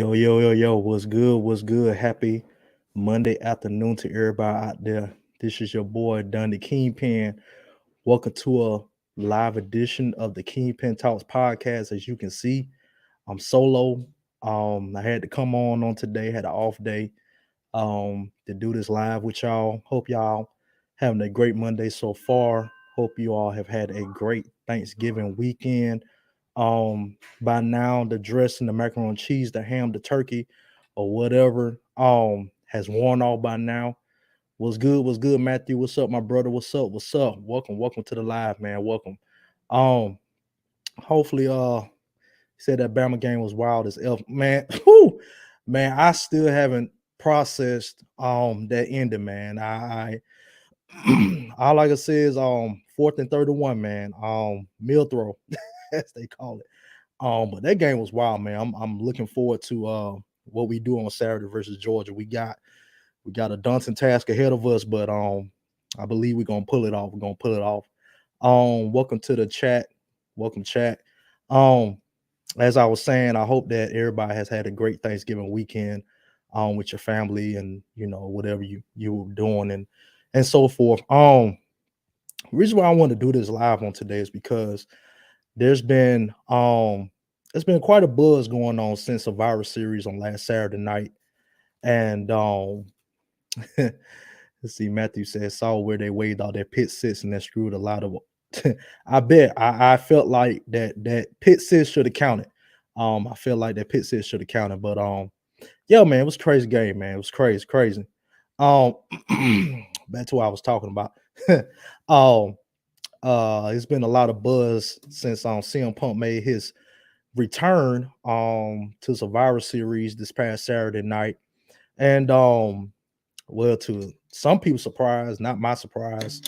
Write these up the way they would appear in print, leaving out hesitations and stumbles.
Yo, yo, yo, yo, what's good? What's good? Happy Monday afternoon to everybody out there. This is your boy, Dun the Kingpin. Welcome to a live edition of the Kingpin Talks podcast. As you can see, I'm solo. I had to come on today, had an off day to do this live with y'all. Hope y'all having a great Monday so far. Hope you all have had a great Thanksgiving weekend. By now, the dressing, the macaroni and cheese, the ham, the turkey, or whatever, has worn off by now. What's good? What's good, Matthew? What's up, my brother? What's up? What's up? Welcome to the live, man. Welcome. Um, hopefully, said that Bama game was wild as elf, man. Whew, man, I still haven't processed that ending, man. All I can say is 4th and 31, man. Mill throw, as they call it. But that game was wild, man. I'm looking forward to what we do on Saturday versus Georgia. We got a daunting task ahead of us, but I believe we're gonna pull it off. We're gonna pull it off. Welcome to the chat. Welcome, chat. Um, as I was saying, I hope that everybody has had a great Thanksgiving weekend with your family and whatever you were doing and so forth. Reason why I want to do this live on today is because there's been it's been quite a buzz going on since Survivor Series on last Saturday night. And let's see, Matthew says saw where they waved all their pit sits and that screwed a lot of I bet I felt like that pit sit should have counted. I felt like that pit sit should have counted, but yeah, man, it was a crazy game, man. It was crazy. Um back to what I was talking about. um it's been a lot of buzz since CM Punk made his return to Survivor Series this past Saturday night. And well, to some people surprise, not my surprise.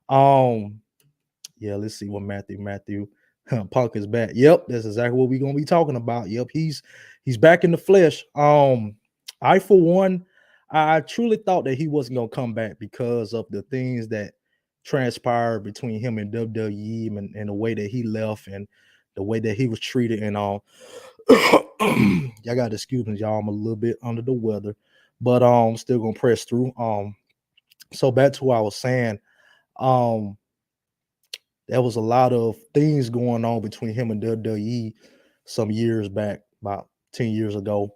Um yeah, let's see what Matthew Punk is back. Yep, that's exactly what we're gonna be talking about. Yep, he's back in the flesh. I for one, I truly thought that he wasn't gonna come back because of the things that transpired between him and WWE and the way that he left and the way that he was treated and all. Y'all got to excuse me, y'all. I'm a little bit under the weather, but still gonna press through. So back to what I was saying. Um, there was a lot of things going on between him and WWE some years back, about 10 years ago,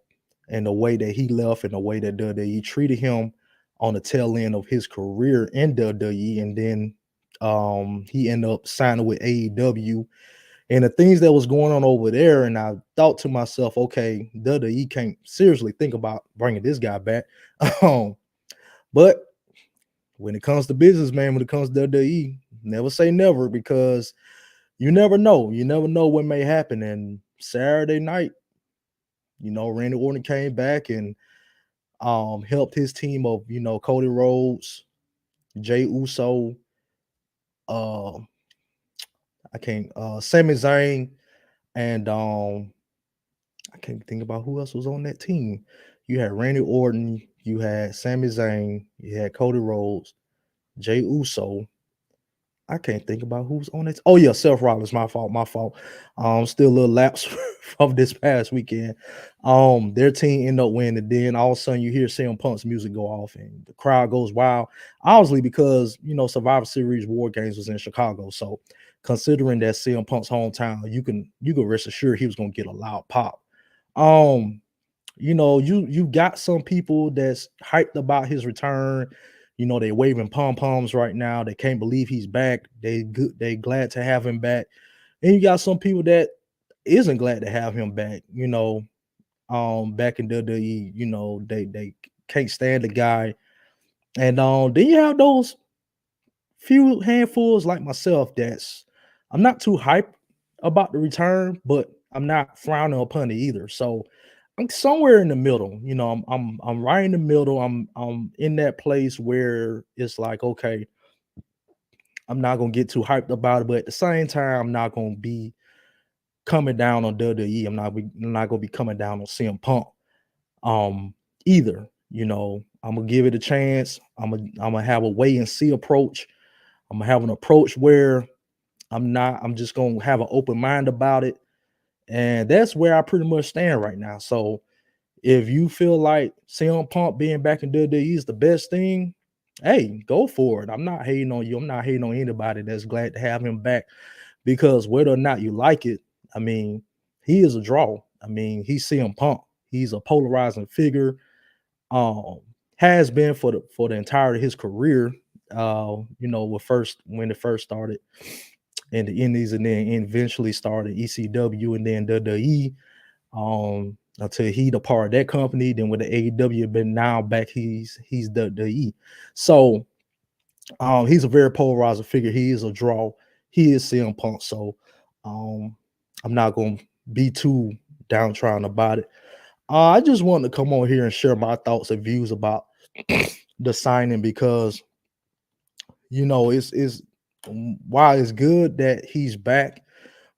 and the way that he left and the way that WWE treated him on the tail end of his career in WWE, and then he ended up signing with AEW and the things that was going on over there. And I thought to myself, okay, WWE can't seriously think about bringing this guy back. um, but when it comes to business, man, when it comes to WWE, never say never because you never know. You never know what may happen. And Saturday night, Randy Orton came back and helped his team of, Cody Rhodes, Jay Uso, uh I can't Sami Zayn, and I can't think about who else was on that team. You had Randy Orton, you had Sami Zayn, you had Cody Rhodes, Jay Uso. I can't think about who's on it. Oh yeah, Seth Rollins. My fault. Still a little lapse from this past weekend. Their team end up winning. Then all of a sudden you hear CM Punk's music go off and the crowd goes wild. Obviously, because Survivor Series War Games was in Chicago. So considering that CM Punk's hometown, you can rest assured he was gonna get a loud pop. Um, you got some people that's hyped about his return. They waving pom poms right now. They can't believe he's back. They glad to have him back. And you got some people that isn't glad to have him back. Back in WWE, they can't stand the guy. And then you have those few handfuls like myself that's I'm not too hyped about the return, but I'm not frowning upon it either. So I'm somewhere in the middle. I'm right in the middle. I'm in that place where it's like, okay, I'm not gonna get too hyped about it, but at the same time, I'm not gonna be coming down on WWE. I'm not gonna be coming down on CM Punk either. I'm gonna give it a chance. I'm gonna have a wait and see approach. I'm gonna have an approach where I'm just gonna have an open mind about it. And that's where I pretty much stand right now. So If you feel like CM Punk being back in WWE is the best thing, hey, go for it. I'm not hating on you. I'm not hating on anybody that's glad to have him back because whether or not you like it, I mean, he is a draw. I mean, he's CM Punk. He's a polarizing figure. Um, has been for the entirety of his career. With first when it first started in the Indies and then eventually started ECW and then WWE until he departed that company. Then with the AEW, but now back he's the. So he's a very polarizing figure. He is a draw. He is CM Punk. So um, I'm not gonna be too downtrodden about it. I just wanted to come on here and share my thoughts and views about the signing because it's while it's good that he's back,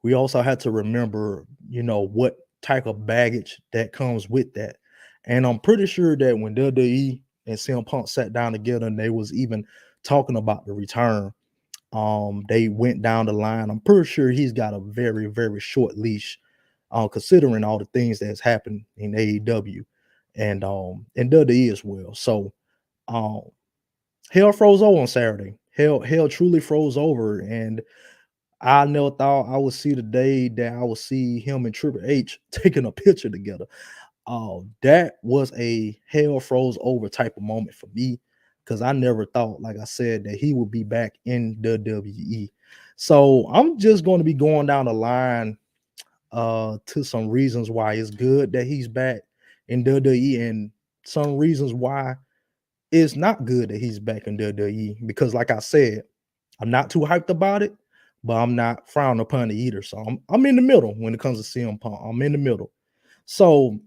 we also have to remember, what type of baggage that comes with that. And I'm pretty sure that when WWE and CM Punk sat down together and they was even talking about the return, they went down the line. I'm pretty sure he's got a very, very short leash, considering all the things that's happened in AEW and WWE as well. So um hell froze over on Saturday. Hell truly froze over. And I never thought I would see the day that I would see him and Triple H taking a picture together. That was a hell froze over type of moment for me because I never thought, like I said, that he would be back in the WWE. So I'm just going to be going down the line to some reasons why it's good that he's back in WWE and some reasons why it's not good that he's back in WWE because, like I said, I'm not too hyped about it, but I'm not frowned upon it either. So I'm in the middle when it comes to CM Punk. I'm in the middle. So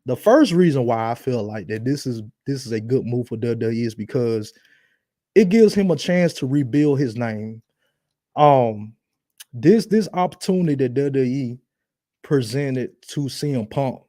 the first reason why I feel like that this is a good move for WWE is because it gives him a chance to rebuild his name. Um, this opportunity that WWE presented to CM Punk.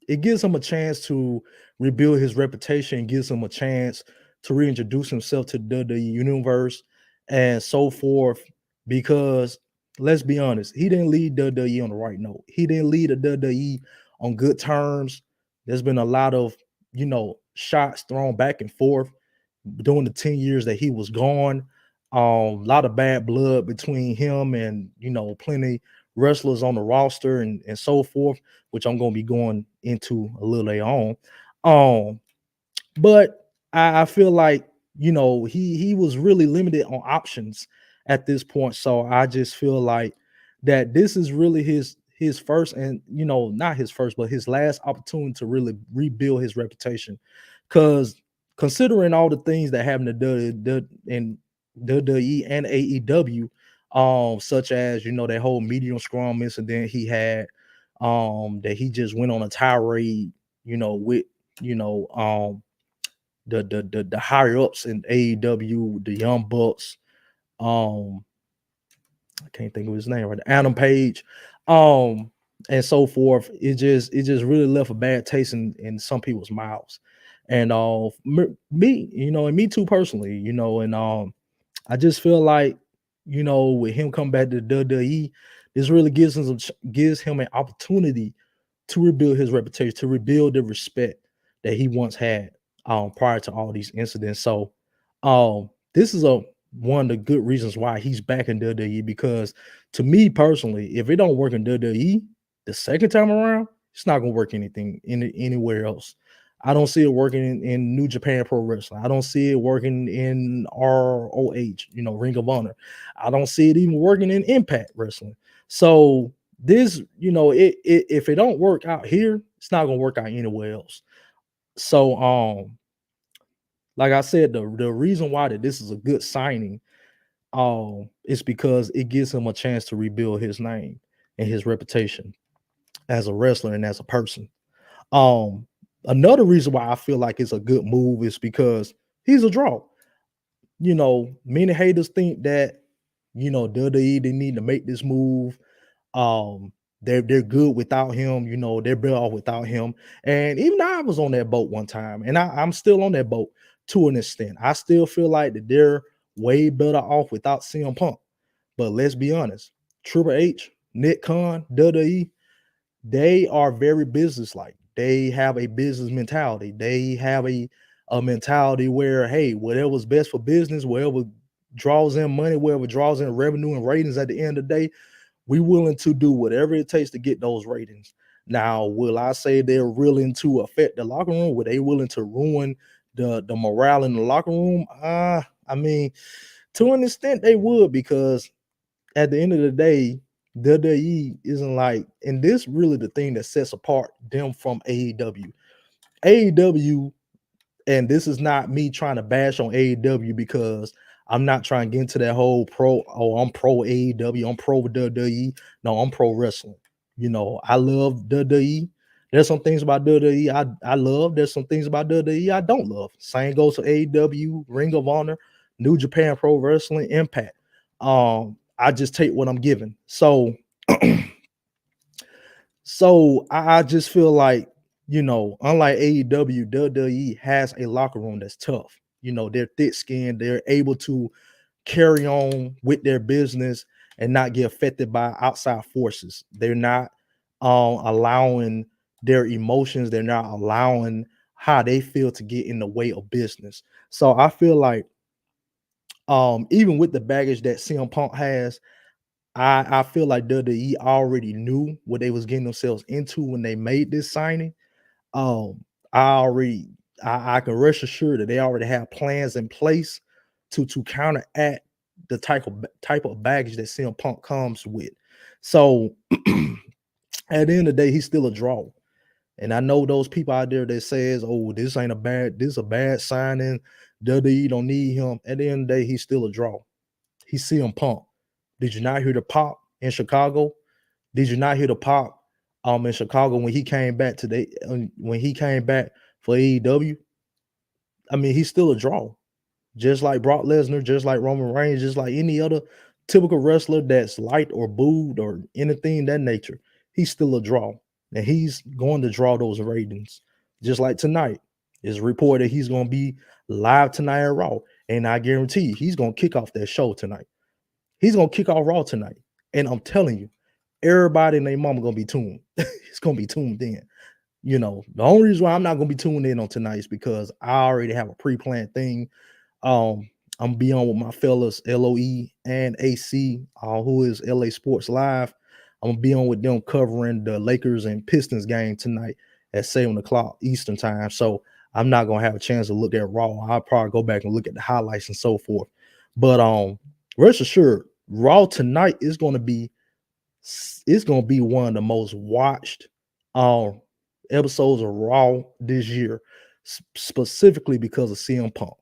It gives him a chance to rebuild his reputation, gives him a chance to reintroduce himself to the WWE universe and so forth. Because let's be honest, he didn't lead WWE on the right note. He didn't lead the WWE on good terms. There's been a lot of shots thrown back and forth during the 10 years that he was gone. A lot of bad blood between him and plenty wrestlers on the roster and so forth, which I'm going to be going into a little later on. Um, but I feel like he was really limited on options at this point. So I just feel like that this is really his first and not his first, but his last opportunity to really rebuild his reputation. Because considering all the things that happened to in WWE and AEW, such as that whole medium scrum incident he had, that he just went on a tirade, with you know, the higher ups in AEW, the Young Bucks, um, I can't think of his name right, Adam Page, um, and so forth. It just really left a bad taste in some people's mouths, and me, and me too personally, and I just feel like, with him coming back to the WWE, this really gives him an opportunity to rebuild his reputation, to rebuild the respect that he once had prior to all these incidents. So this is a one of the good reasons why he's back in WWE because to me personally, if it don't work in WWE the second time around, it's not gonna work anything anywhere else. I don't see it working in New Japan Pro Wrestling. I don't see it working in ROH, Ring of Honor. I don't see it even working in Impact Wrestling. So this, if it don't work out here, it's not gonna work out anywhere else. So like I said, the reason why that this is a good signing is because it gives him a chance to rebuild his name and his reputation as a wrestler and as a person. Um Another reason why I feel like it's a good move is because he's a draw. Many haters think that WWE they need to make this move. They're good without him, they're better off without him. And even I was on that boat one time, and I'm still on that boat to an extent. I still feel like that they're way better off without CM Punk. But let's be honest, Triple H, Nick Khan, WWE, they are very businesslike. They have a business mentality. They have a mentality where, hey, whatever's best for business, whatever draws in money, whatever draws in revenue and ratings at the end of the day, we willing to do whatever it takes to get those ratings. Now, will I say they're willing to affect the locker room? Were they willing to ruin the morale in the locker room? I mean, to an extent, they would, because at the end of the day, WWE isn't like, and this really the thing that sets apart them from AEW. AEW, and this is not me trying to bash on AEW, because I'm not trying to get into that whole I'm pro AEW, I'm pro WWE. No, I'm pro wrestling. I love WWE. There's some things about WWE I love. There's some things about WWE I don't love. Same goes to AEW, Ring of Honor, New Japan Pro Wrestling, Impact. I just take what I'm given. So I just feel like, unlike AEW, WWE has a locker room that's tough. They're thick skinned, they're able to carry on with their business and not get affected by outside forces. They're not allowing their emotions, they're not allowing how they feel to get in the way of business. So I feel like, even with the baggage that CM Punk has, I feel like WWE already knew what they was getting themselves into when they made this signing. Um, I already I can rest assured that they already have plans in place to counteract the type of baggage that CM Punk comes with. So at the end of the day, he's still a draw. And I know those people out there that says, "Oh, this is a bad signing. WWE don't need him." At the end of the day, he's still a draw. He's CM Punk. Did you not hear the pop in Chicago? Did you not hear the pop in Chicago when he came back today? When he came back for AEW, I mean, he's still a draw, just like Brock Lesnar, just like Roman Reigns, just like any other typical wrestler that's liked or booed or anything that nature. He's still a draw, and he's going to draw those ratings. Just like tonight, it's reported he's going to be live tonight at Raw, and I guarantee you, he's going to kick off that show tonight. He's going to kick off Raw tonight, and I'm telling you, everybody and their mama gonna be tuned. It's gonna be tuned in. The only reason why I'm not gonna be tuned in on tonight is because I already have a pre-planned thing. I'm gonna be on with my fellas LOE and AC, who is LA Sports Live. I'm gonna be on with them covering the Lakers and Pistons game tonight at 7 o'clock Eastern time. So I'm not gonna have a chance to look at Raw. I'll probably go back and look at the highlights and so forth. But rest assured, Raw tonight is gonna be one of the most watched um episodes of Raw this year, specifically because of CM Punk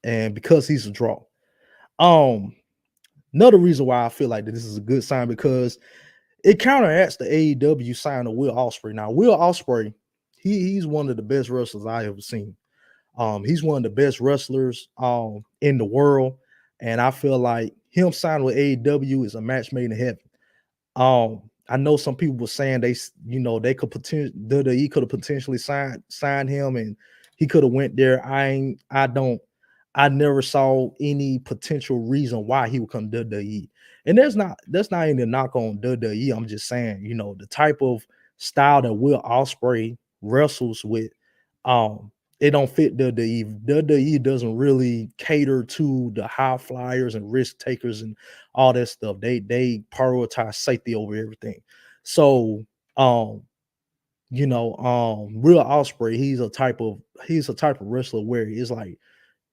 and because he's a draw. Um, Another reason why I feel like that this is a good sign, because it counteracts the AEW sign of Will Ospreay. Now, Will Ospreay, he's one of the best wrestlers I ever seen. He's one of the best wrestlers in the world, and I feel like him signing with AEW is a match made in heaven. I know some people were saying they could WWE could have potentially signed him, and he could have went there. I never saw any potential reason why he would come to WWE. And that's not even a knock on WWE. I'm just saying, the type of style that Will Ospreay wrestles with, um, it don't fit WWE. WWE doesn't really cater to the high flyers and risk takers and all that stuff. They prioritize safety over everything. So Real Osprey, he's a type of wrestler where it's like,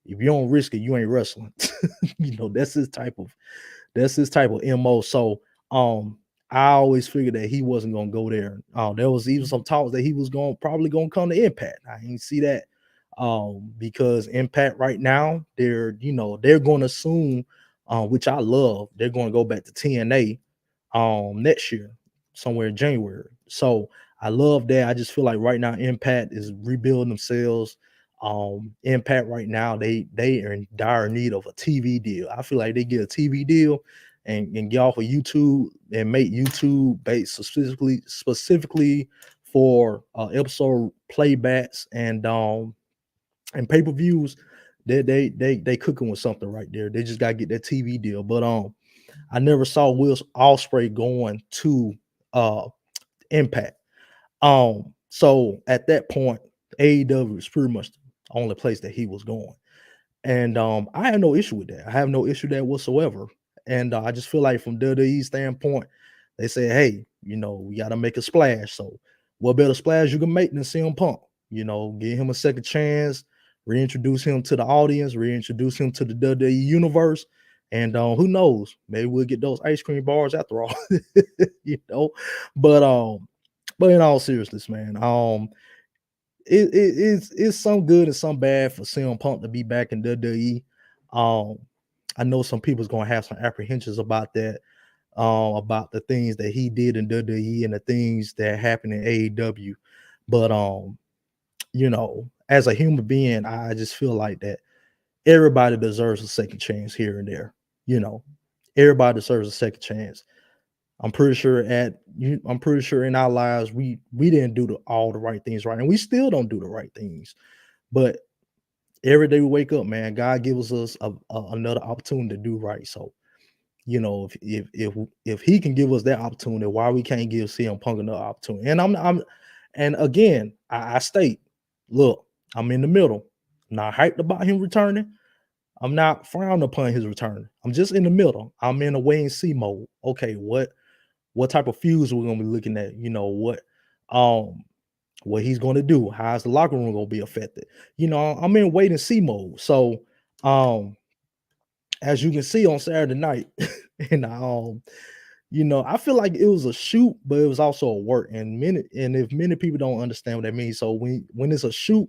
if you don't risk it, you ain't wrestling. That's his type of MO. So I always figured that he wasn't gonna go there. There was even some talks that he was probably gonna come to Impact. I didn't see that. Because Impact right now, they're gonna assume, which I love, they're gonna go back to TNA next year, somewhere in January. So I love that. I just feel like right now Impact is rebuilding themselves. Impact right now, they are in dire need of a TV deal. I feel like they get a TV deal and get off of YouTube and make YouTube based specifically for episode playbacks and pay-per-views. They cooking with something right there. They just gotta get that TV deal. But I never saw Will Ospreay going to Impact. So at that point, AEW was pretty much the only place that he was going. And I have no issue with that. I have no issue with that whatsoever. And I just feel like from WWE's standpoint, they say, hey, we got to make a splash. So what better splash you can make than CM Punk? Give him a second chance, reintroduce him to the audience, reintroduce him to the WWE universe. And who knows? Maybe we'll get those ice cream bars after all. you know. But in all seriousness, man, it's some good and some bad for CM Punk to be back in WWE. Um, I know some people's gonna have some apprehensions about that, about the things that he did in WWE and the things that happened in AEW. But as a human being, I just feel like that everybody deserves a second chance here and there. You know, everybody deserves a second chance. I'm pretty sure in our lives we didn't do all the right things right, and we still don't do the right things. But every day we wake up, man, God gives us another opportunity to do right. So if He can give us that opportunity, why we can't give CM Punk another opportunity? And and again, I state, look, I'm in the middle. I'm not hyped about him returning. I'm not frowned upon his return. I'm just in the middle. I'm in a wait and see mode. Okay, what type of fuse we're gonna be looking at? Um what he's gonna do? How's the locker room gonna be affected? I'm in wait and see mode. So um as you can see on Saturday night, and I feel like it was a shoot, but it was also a work. And if many people don't understand what that means, so when it's a shoot,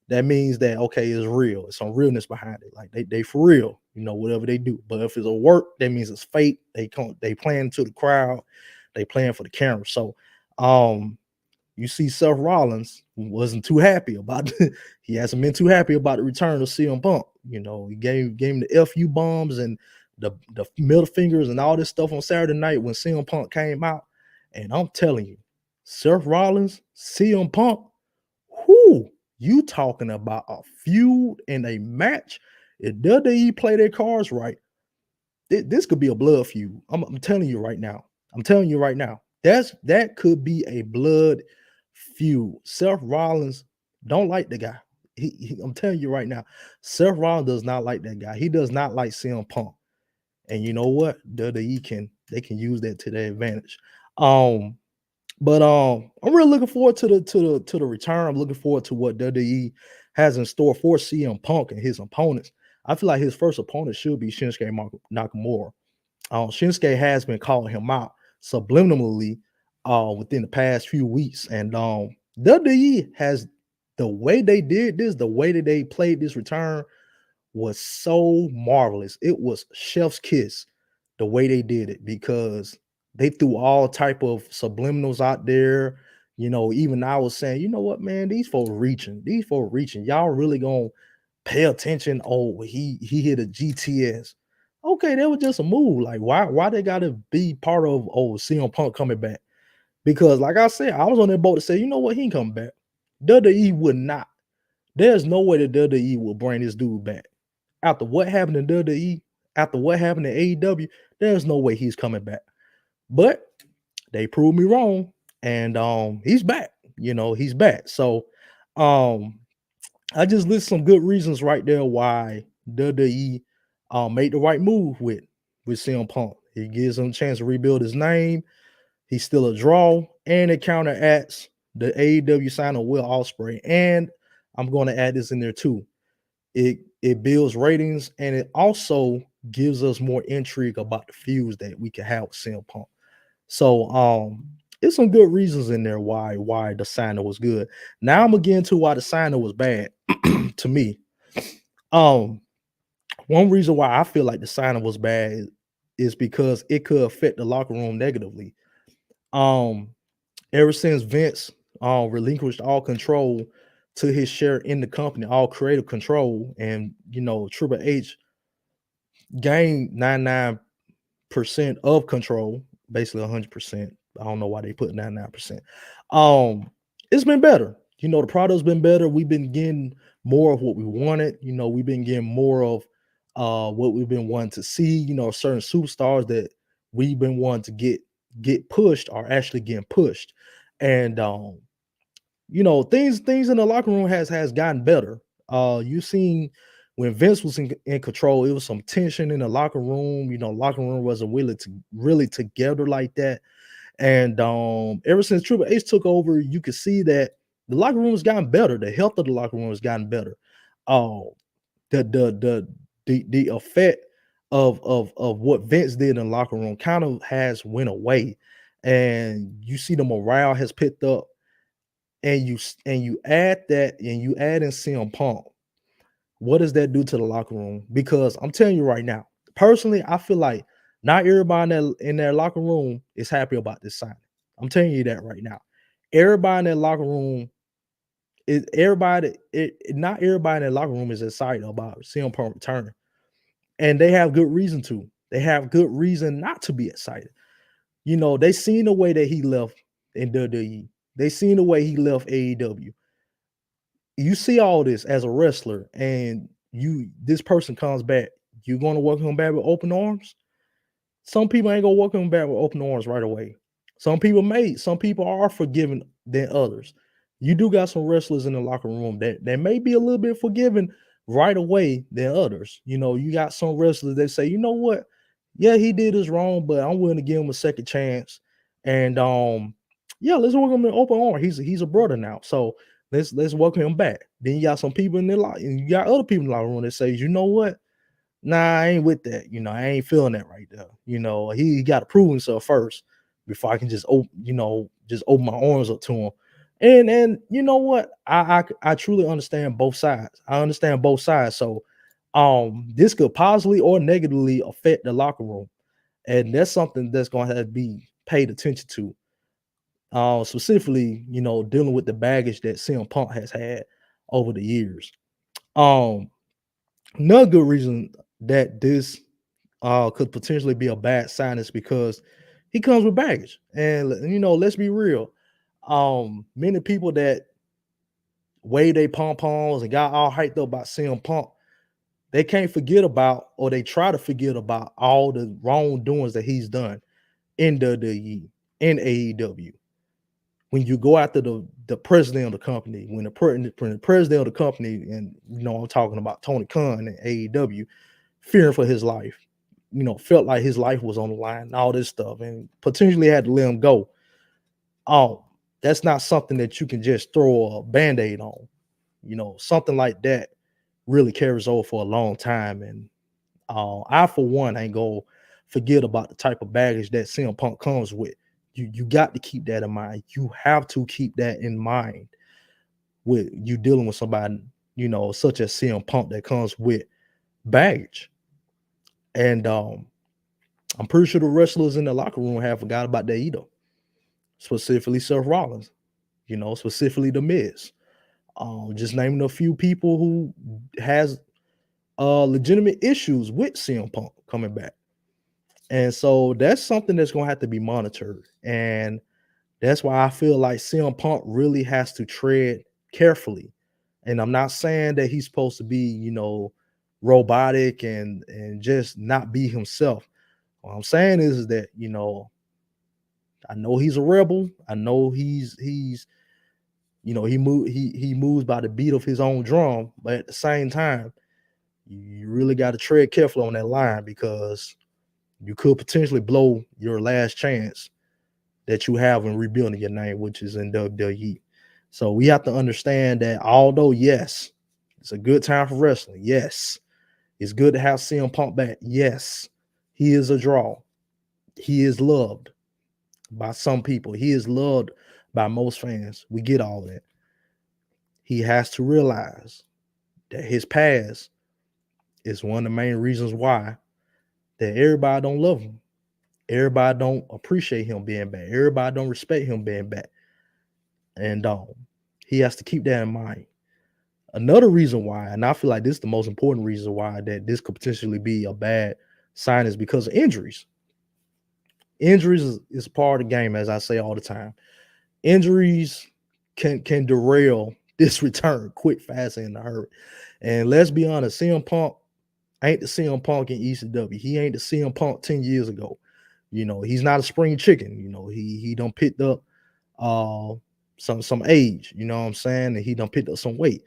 that means that okay, it's real. It's some realness behind it. Like they for real, whatever they do. But if it's a work, that means it's fake. They playing to the crowd, they playing for the camera. So um you see Seth Rollins wasn't too happy about he hasn't been too happy about the return of CM Punk. He gave him the FU bombs and the middle fingers and all this stuff on Saturday night when CM Punk came out. And I'm telling you, Seth Rollins, CM Punk, whoo, you talking about a feud and a match. If WWE play their cards right, this could be a blood feud. I'm telling you right now. I'm telling you right now. That could be a blood feud. Seth Rollins don't like the guy. I'm telling you right now, Seth Rollins does not like that guy. He does not like CM Punk. And you know what? They can use that to their advantage. Um, but I'm really looking forward to the return. I'm looking forward to what WWE has in store for CM Punk and his opponents. I feel like his first opponent should be Shinsuke Nakamura. Shinsuke has been calling him out subliminally within the past few weeks, and WWE has the way they did this, the way that they played this return was so marvelous. It was chef's kiss the way they did it because they threw all type of subliminals out there. Even I was saying, you know what, man, these folks reaching. These folks reaching. Y'all really gonna pay attention. Oh, he hit a GTS. Okay, that was just a move. Like, why they gotta be part of CM Punk coming back? Because like I said, I was on that boat to say, you know what, he ain't coming back. WWE would not. There's no way that WWE will bring this dude back. After what happened in WWE, after what happened in AEW, there's no way he's coming back. But they proved me wrong, and he's back. He's back. So um I just list some good reasons right there why WWE made the right move with CM Punk. It gives him a chance to rebuild his name. He's still a draw, and it counteracts the AEW sign of Will Ospreay. And I'm going to add this in there too. It builds ratings, and it also gives us more intrigue about the feuds that we can have with CM Punk. So it's some good reasons in there why the signing was good. Now I'm gonna get into why the signing was bad to me. Um, One reason why I feel like the signing was bad is because it could affect the locker room negatively. Um, Ever since Vince relinquished all control to his share in the company, all creative control, and Triple H gained 99% of control, basically 100%. I don't know why they put 99%. It's been better. The product's been better. We've been getting more of what we wanted. We've been getting more of what we've been wanting to see. Certain superstars that we've been wanting to get pushed are actually getting pushed. And things in the locker room has gotten better. You seen when Vince was in control, it was some tension in the locker room. Locker room wasn't really together like that. And ever since Triple H took over, you could see that the locker room has gotten better. The health of the locker room has gotten better. Uh, the effect of what Vince did in the locker room kind of has went away, and you see the morale has picked up, and you add that, and you add in CM Punk. What does that do to the locker room? Because I'm telling you right now, personally, I feel like not everybody in their locker room is happy about this signing. I'm telling you that right now. Everybody in that locker room is everybody. Not everybody in that locker room is excited about CM Punk returning, and they have good reason to. They have good reason not to be excited. They seen the way that he left in WWE. They seen the way he left AEW. You see all this as a wrestler, and this person comes back, you going to welcome him back with open arms? Some people ain't gonna welcome him back with open arms right away. Some people are forgiving than others. You do got some wrestlers in the locker room that may be a little bit forgiving right away than others. You got some wrestlers that say, you know what, yeah, he did us wrong, but I'm willing to give him a second chance. And yeah, let's welcome him in open arms. He's a brother now, so let's welcome him back. Then you got some people in the locker, and you got other people in the locker room that say, you know what, nah, I ain't with that. I ain't feeling that right there. He got to prove himself first before I can just open my arms up to him. And you know what? I truly understand both sides. I understand both sides. So this could positively or negatively affect the locker room. And that's something that's gonna have to be paid attention to. Specifically, dealing with the baggage that CM Punk has had over the years. Um, Another good reason that this could potentially be a bad sign is because he comes with baggage. And let's be real. Many people that wave their pom poms and got all hyped up about CM Punk, they can't forget about, or they try to forget about, all the wrongdoings that he's done in WWE, in AEW. When you go after the president of the company, when the president of the company, and I'm talking about Tony Khan and AEW, fearing for his life, felt like his life was on the line and all this stuff, and potentially had to let him go. Oh, that's not something that you can just throw a band-aid on. Something like that really carries over for a long time. And I, for one, ain't gonna forget about the type of baggage that CM Punk comes with. You got to keep that in mind. You have to keep that in mind with you dealing with somebody, such as CM Punk, that comes with baggage. And I'm pretty sure the wrestlers in the locker room have forgot about that either. Specifically Seth Rollins, specifically The Miz. Just naming a few people who has legitimate issues with CM Punk coming back. And so that's something that's gonna have to be monitored. And that's why I feel like CM Punk really has to tread carefully. And I'm not saying that he's supposed to be, robotic and just not be himself. What I'm saying is that, I know he's a rebel. I know he's he moves by the beat of his own drum, but at the same time, you really got to tread carefully on that line, because you could potentially blow your last chance that you have in rebuilding your name, which is in WWE. So we have to understand that, although yes, it's a good time for wrestling. Yes, it's good to have CM Punk back. Yes, he is a draw. He is loved by some people. He is loved by most fans. We get all that. He has to realize that his past is one of the main reasons why that everybody don't love him. Everybody don't appreciate him being back. Everybody don't respect him being back. And he has to keep that in mind. Another reason why, and I feel like this is the most important reason why that this could potentially be a bad sign, is because of injuries. Injuries is part of the game, as I say all the time. Injuries can derail this return quick, fast, and in a hurry. And let's be honest, CM Punk ain't the CM Punk in ECW. He ain't the CM Punk 10 years ago. He's not a spring chicken. He done picked up some age, you know what I'm saying? And he done picked up some weight.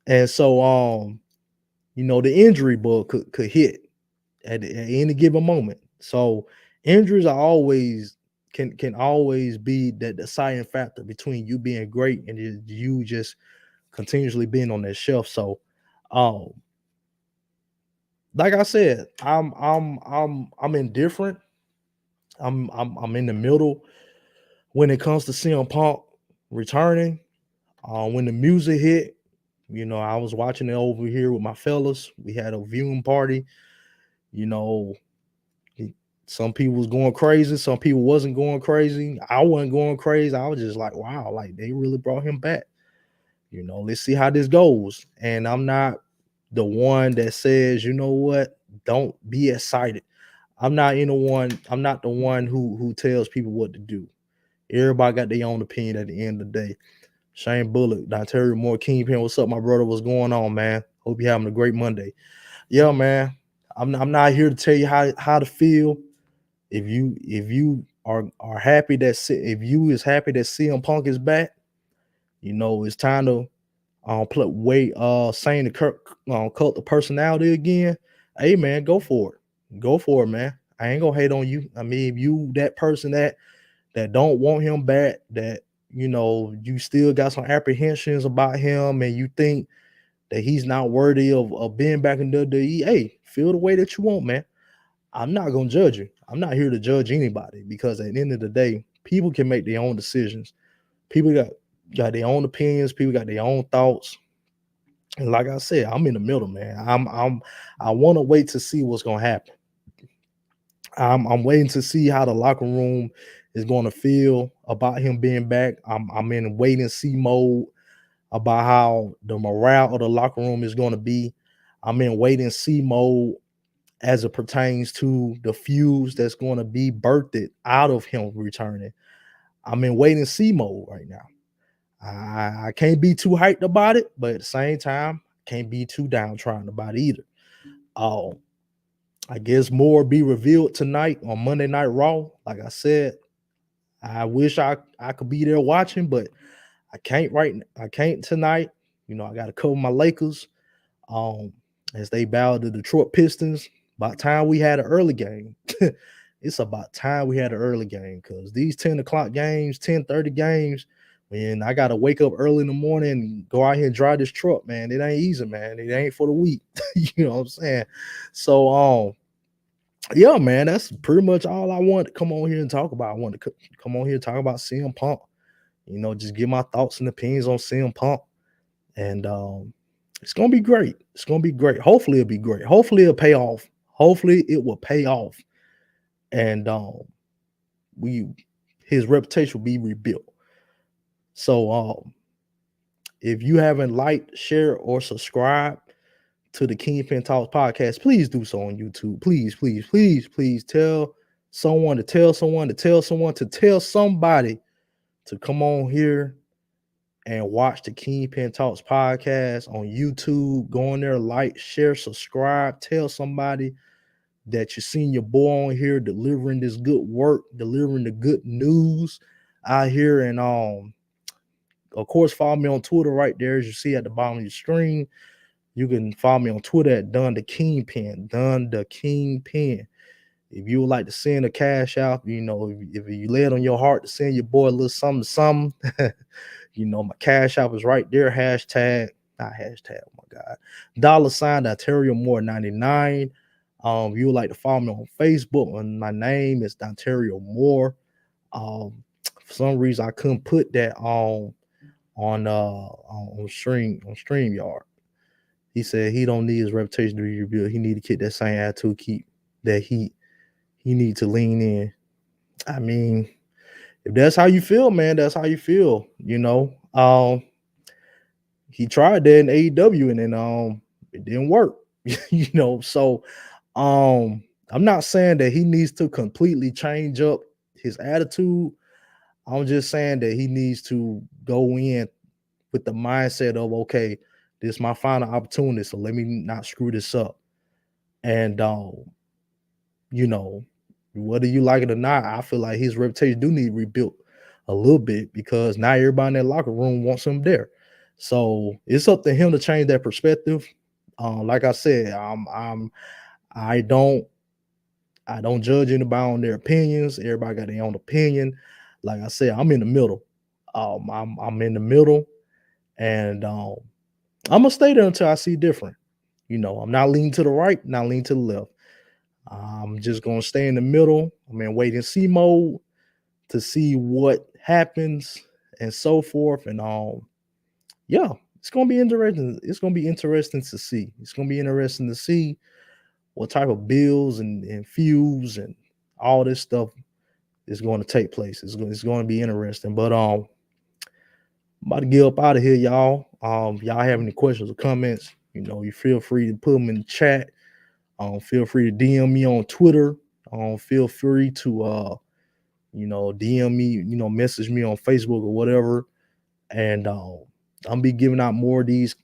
And so the injury bug could hit at any given moment. So injuries are always can always be that deciding factor between you being great and you just continuously being on that shelf. So um like I said, I'm indifferent. I'm in the middle when it comes to CM Punk returning. When the music hit, I was watching it over here with my fellas. We had a viewing party. You know, he- some people was going crazy, some people wasn't going crazy. I wasn't going crazy. I was just like, wow, like they really brought him back. Let's see how this goes. And I'm not the one that says, you know what, don't be excited. I'm not the one who tells people what to do. Everybody got their own opinion at the end of the day. Shane Bullock, Dontario Moore, Kingpin, what's up, my brother? What's going on, man? Hope you're having a great Monday. Yeah, man. I'm not here to tell you how to feel. If you are happy if you is happy that CM Punk is back, it's time to play wait saying the cult the personality again. Hey man, go for it. Go for it, man. I ain't gonna hate on you. I mean, if you that person that don't want him back, that you still got some apprehensions about him and you think that he's not worthy of being back in WWE, hey, feel the way that you want, man. I'm not gonna judge you. I'm not here to judge anybody because at the end of the day, people can make their own decisions. People got their own opinions, people got their own thoughts. And like I said, I'm in the middle, man. I want to wait to see what's gonna happen. I'm waiting to see how the locker room is going to feel about him being back. I'm in wait and see mode about how the morale of the locker room is going to be. I'm in wait and see mode as it pertains to the fuse that's going to be birthed out of him returning. I'm in wait and see mode right now. I can't be too hyped about it, but at the same time, can't be too downtrodden about it either. Uh, I guess more be revealed tonight on Monday Night Raw. Like I said, I wish I could be there watching, but I can't I can't tonight. I got to cover my Lakers. Um, as they bow to the Detroit Pistons. About time we had an early game. It's about time we had an early game because these 10 o'clock games, 10:30 games, man, I gotta wake up early in the morning and go out here and drive this truck, man. It ain't easy, man. It ain't for the weak. You know what I'm saying? So yeah, man, that's pretty much all I want to come on here and talk about. I want to come on here and talk about CM Punk. Just give my thoughts and opinions on CM Punk. And it's gonna be great. It's gonna be great. Hopefully it'll be great. Hopefully it'll pay off. Hopefully it will pay off. And we his reputation will be rebuilt. So if you haven't liked, share, or subscribed to the Kingpin Talks podcast, please do so on YouTube. Please, please, please, please tell someone to tell someone to tell someone to tell somebody to come on here and watch the Kingpin Talks podcast on YouTube. Go on there, like, share, subscribe, tell somebody that you've seen your boy on here delivering this good work, delivering the good news out here. And of course, follow me on Twitter right there, as you see at the bottom of your screen. You can follow me on Twitter at Done the Kingpin, Done the Kingpin. If you would like to send a cash out, if you lay it on your heart to send your boy a little something, something, my cash app is right there. Not hashtag, oh my God. $ Ontario Moore 99. If you would like to follow me on Facebook, and my name is Ontario Moore. For some reason I couldn't put that on StreamYard. He said he don't need his reputation to be rebuilt. He need to keep that same attitude, keep that heat. He need to lean in. I mean, if that's how you feel, man, that's how you feel. He tried that in AEW and then it didn't work. So I'm not saying that he needs to completely change up his attitude. I'm just saying that he needs to go in with the mindset of, okay, this is my final opportunity, so let me not screw this up. And whether you like it or not, I feel like his reputation do need rebuilt a little bit because now everybody in that locker room wants him there. So it's up to him to change that perspective. Like I said, I don't I don't judge anybody on their opinions. Everybody got their own opinion. Like I said, I'm in the middle. I'm in the middle, and I'm gonna stay there until I see different. I'm not leaning to the right, not leaning to the left. I'm just gonna stay in the middle. I'm in wait and see mode to see what happens and so forth. And yeah, it's gonna be interesting. It's gonna be interesting to see. It's gonna be interesting to see what type of bills and feuds and all this stuff is going to take place. It's going to be interesting. But I'm about to get up out of here, y'all. Y'all have any questions or comments? You feel free to put them in the chat. Feel free to DM me on Twitter. Feel free to DM me, message me on Facebook or whatever. And I'm be giving out more of this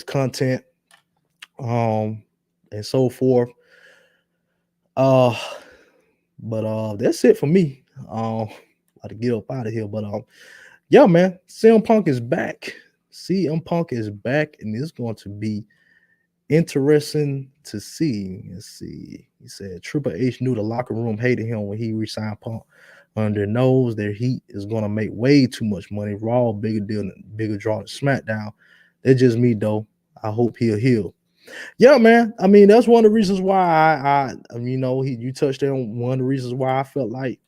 content, and so forth. Uh, but that's it for me. About to get up out of here. But yeah, man, CM Punk is back. CM Punk is back, and it's going to be interesting to see. Let's see. He said Triple H knew the locker room hated him when he re-signed Punk. On their nose, their heat is going to make way too much money. Raw, bigger draw than SmackDown. That's just me, though. I hope he'll heal. Yeah, man. I mean, that's one of the reasons why you touched on one of the reasons why I felt like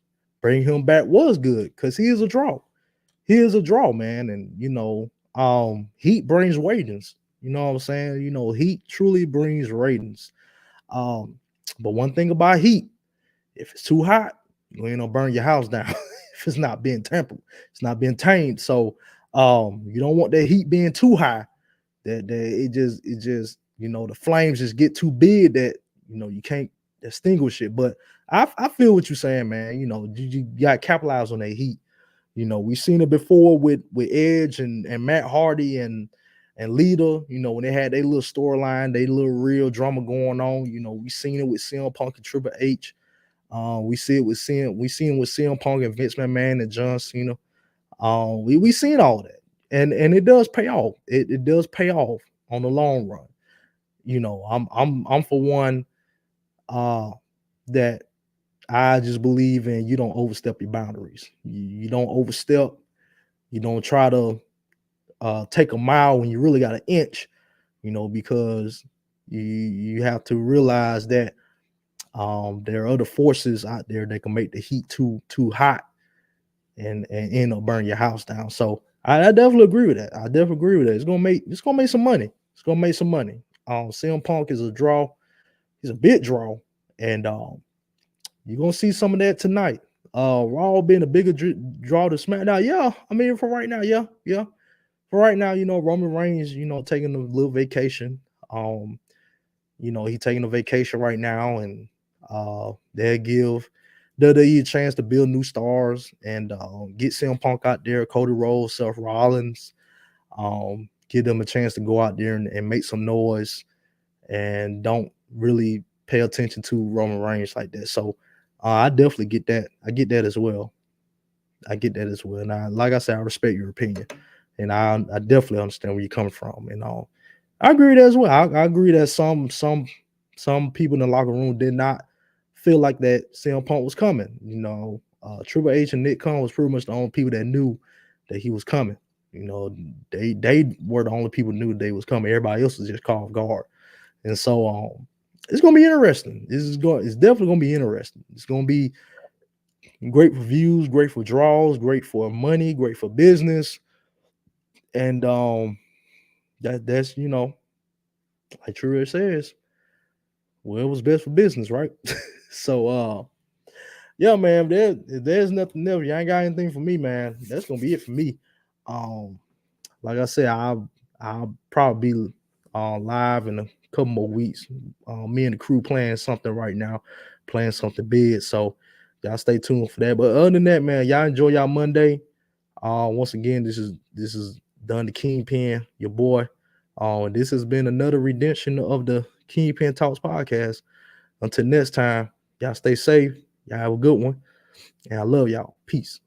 bringing him back was good because he is a draw. He is a draw, man. And heat brings ratings. You know what I'm saying? Heat truly brings ratings. But one thing about heat, if it's too hot, you ain't gonna burn your house down. If it's not being tempered, it's not being tamed. So you don't want that heat being too high. That it just the flames just get too big that you can't extinguish it. But I feel what you're saying, man. You got to capitalize on that heat. We've seen it before with Edge and Matt Hardy and Lita. When they had their little storyline, their little real drama going on. We seen it with CM Punk and Triple H. We seen it with CM Punk and Vince McMahon and John Cena. We seen all that, and it does pay off. It does pay off on the long run. I'm for one that I just believe in you don't overstep your boundaries. You don't overstep. You don't try to take a mile when you really got an inch. Because you have to realize that there are other forces out there that can make the heat too hot and end up burning your house down. So I definitely agree with that. It's gonna make some money. It's gonna make some money. CM Punk is a draw. He's a big draw, and you're gonna see some of that tonight. Raw being a bigger draw to SmackDown. Yeah, I mean for right now, yeah. For right now, Roman Reigns, taking a little vacation. He's taking a vacation right now, and they'll give WWE a chance to build new stars and get CM Punk out there, Cody Rhodes, Seth Rollins, give them a chance to go out there and make some noise and don't really pay attention to Roman Reigns like that. So I definitely get that. I get that as well. And like I said, I respect your opinion, and I definitely understand where you're coming from. And I agree with that as well. I agree that some people in the locker room did not feel like that CM Punk was coming. Triple H and Nick Khan was pretty much the only people that knew that he was coming. They were the only people who knew they was coming. Everybody else was just caught off guard. And so it's gonna be interesting. It's definitely gonna be interesting. It's gonna be great for views, great for draws, great for money, great for business. And that's like Triple says, well, it was best for business, right? So yeah, man, there's nothing else. You ain't got anything for me, man. That's gonna be it for me. Like I said, I'll probably be live in a couple more weeks. Me and the crew playing something right now, playing something big. So y'all stay tuned for that. But other than that, man, y'all enjoy y'all Monday. Once again, this is done the Kingpin, your boy. This has been another redemption of the Kingpin Talks podcast. Until next time, y'all stay safe. Y'all have a good one. And I love y'all. Peace.